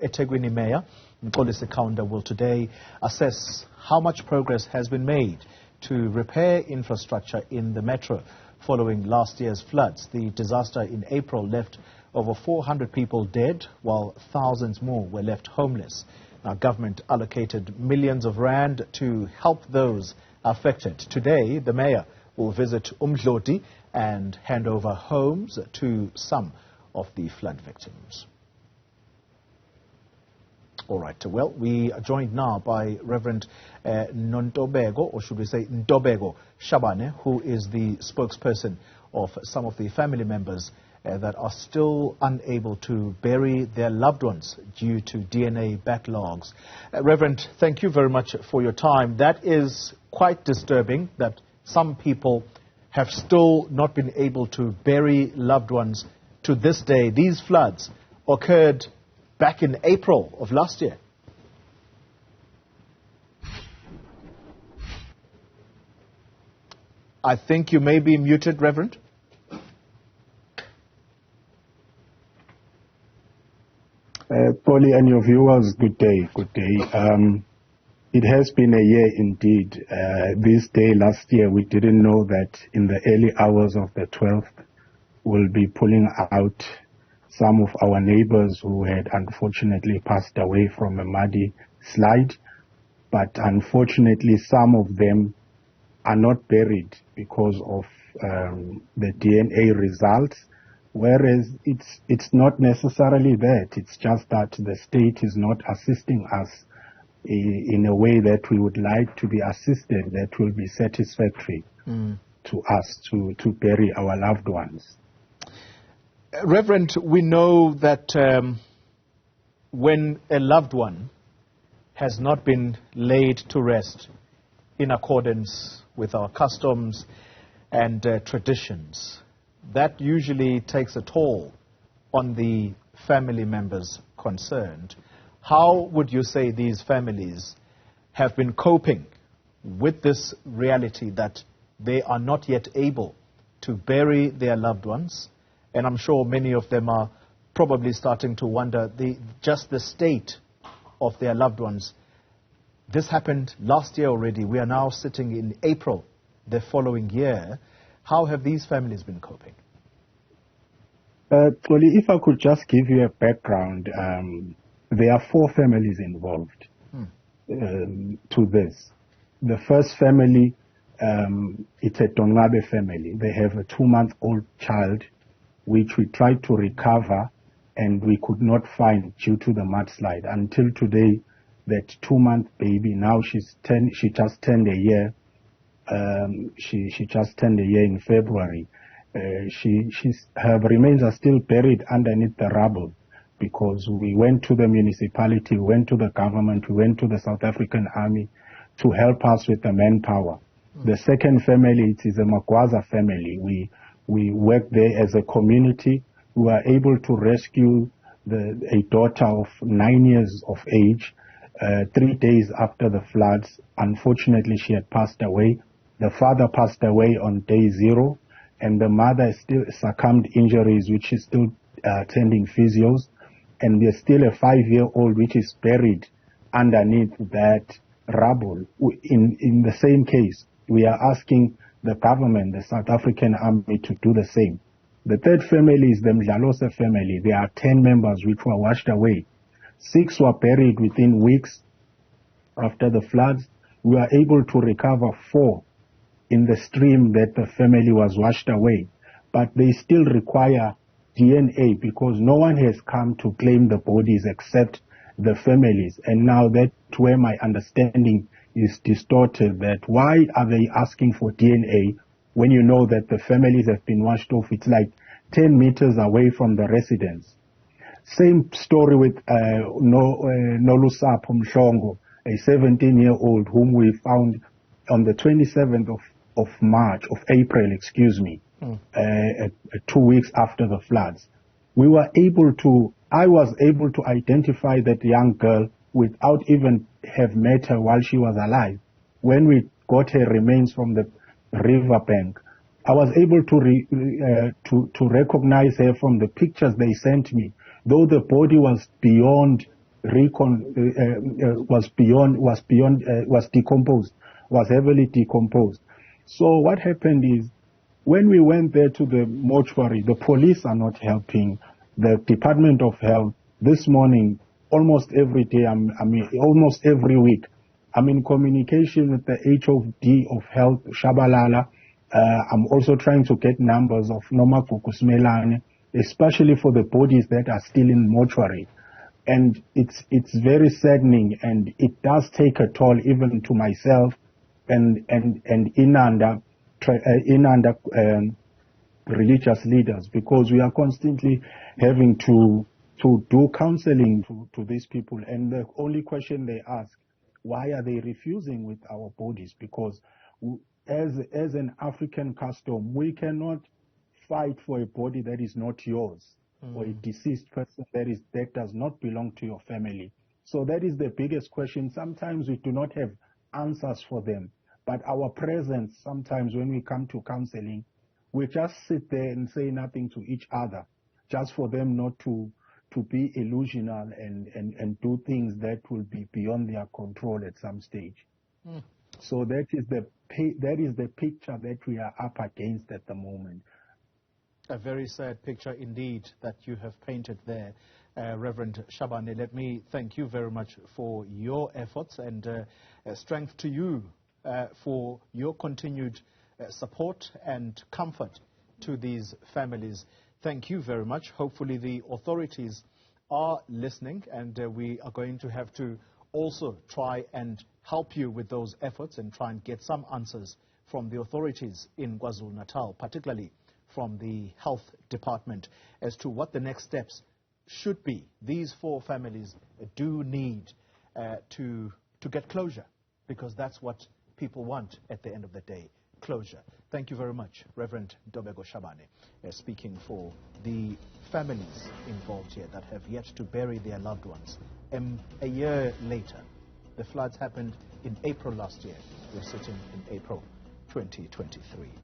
eThekwini Mayor Mxolisi Kaunda will today assess how much progress has been made to repair infrastructure in the metro following last year's floods. The disaster in April left over 400 people dead, while thousands more were left homeless. Now, government allocated millions of rand to help those affected. Today, the mayor will visit uMdloti and hand over homes to some of the flood victims. All right, well, we are joined now by Reverend Ntobeko, or should we say Ntobeko Shabane, who is the spokesperson of some of the family members that are still unable to bury their loved ones due to DNA backlogs. Reverend, thank you very much for your time. That is quite disturbing that some people have still not been able to bury loved ones to this day. These floods occurred back in April of last year. I think you may be muted, Reverend. Polly and your viewers, good day, good day. It has been a year indeed. This day last year, we didn't know that in the early hours of the 12th, we'll be pulling out some of our neighbors who had unfortunately passed away from a muddy slide. But unfortunately, some of them are not buried because of the DNA results. Whereas it's not necessarily that, it's just that the state is not assisting us in a way that we would like to be assisted, that will be satisfactory to us to bury our loved ones. Reverend, we know that when a loved one has not been laid to rest in accordance with our customs and traditions, that usually takes a toll on the family members concerned. How would you say these families have been coping with this reality that they are not yet able to bury their loved ones? And I'm sure many of them are probably starting to wonder just the state of their loved ones. This happened last year already. We are now sitting in April the following year. How have these families been coping? If I could just give you a background, there are 4 families involved to this. The first family, it's a Tongabe family. They have a 2-month-old child, which we tried to recover, and we could not find due to the mudslide. Until today, that 2-month baby, now she just turned a year. She just turned a year in February. Her remains are still buried underneath the rubble because we went to the municipality, we went to the government, we went to the South African Army to help us with the manpower. The second family, it is a Magwaza family. We worked there as a community. We were able to rescue a daughter of 9 years of age 3 days after the floods. Unfortunately, she had passed away. The father passed away on day 0. And the mother still succumbed injuries, which is still attending physios. And there's still a 5-year-old which is buried underneath that rubble. In the same case, we are asking the government, the South African Army, to do the same. The third family is the uMdloti family. There are 10 members which were washed away. 6 were buried within weeks after the floods. We were able to recover 4 in the stream that the family was washed away. But they still require DNA because no one has come to claim the bodies except the families. And now that's where my understanding is distorted, that why are they asking for DNA when you know that the families have been washed off? It's like 10 meters away from the residence. Same story with Nolusapo Mhlongo, a 17-year-old whom we found on the 27th of April, 2 weeks after the floods. I was able to identify that young girl without even have met her while she was alive. When we got her remains from the riverbank, I was able to recognize her from the pictures they sent me, though the body was beyond decomposed, was heavily decomposed. So what happened is, when we went there to the mortuary, the police are not helping. The Department of Health, this morning, almost every day, almost every week, I'm in communication with the HOD of Health, Shabalala. I'm also trying to get numbers of Noma Kukusmelane, especially for the bodies that are still in mortuary. And it's very saddening, and it does take a toll even to myself and Inanda religious leaders, because we are constantly having to do counseling to these people. And the only question they ask, why are they refusing with our bodies? Because as an African custom, we cannot fight for a body that is not yours, or a deceased person that does not belong to your family. So that is the biggest question. Sometimes we do not have answers for them, but our presence, sometimes when we come to counseling, we just sit there and say nothing to each other, just for them not to be illusional and do things that will be beyond their control at some stage. So that is the picture that we are up against at the moment. A very sad picture indeed that you have painted there, Reverend Shabane. Let me thank you very much for your efforts, and strength to you for your continued support and comfort to these families. Thank you very much. Hopefully the authorities are listening, and we are going to have to also try and help you with those efforts and try and get some answers from the authorities in KwaZulu-Natal, particularly from the health department, as to what the next steps should be. These 4 families do need to get closure, because that's what people want at the end of the day, closure. Thank you very much, Reverend Ntobeko Shabane, speaking for the families involved here that have yet to bury their loved ones. A year later, the floods happened in April last year. We're sitting in April 2023.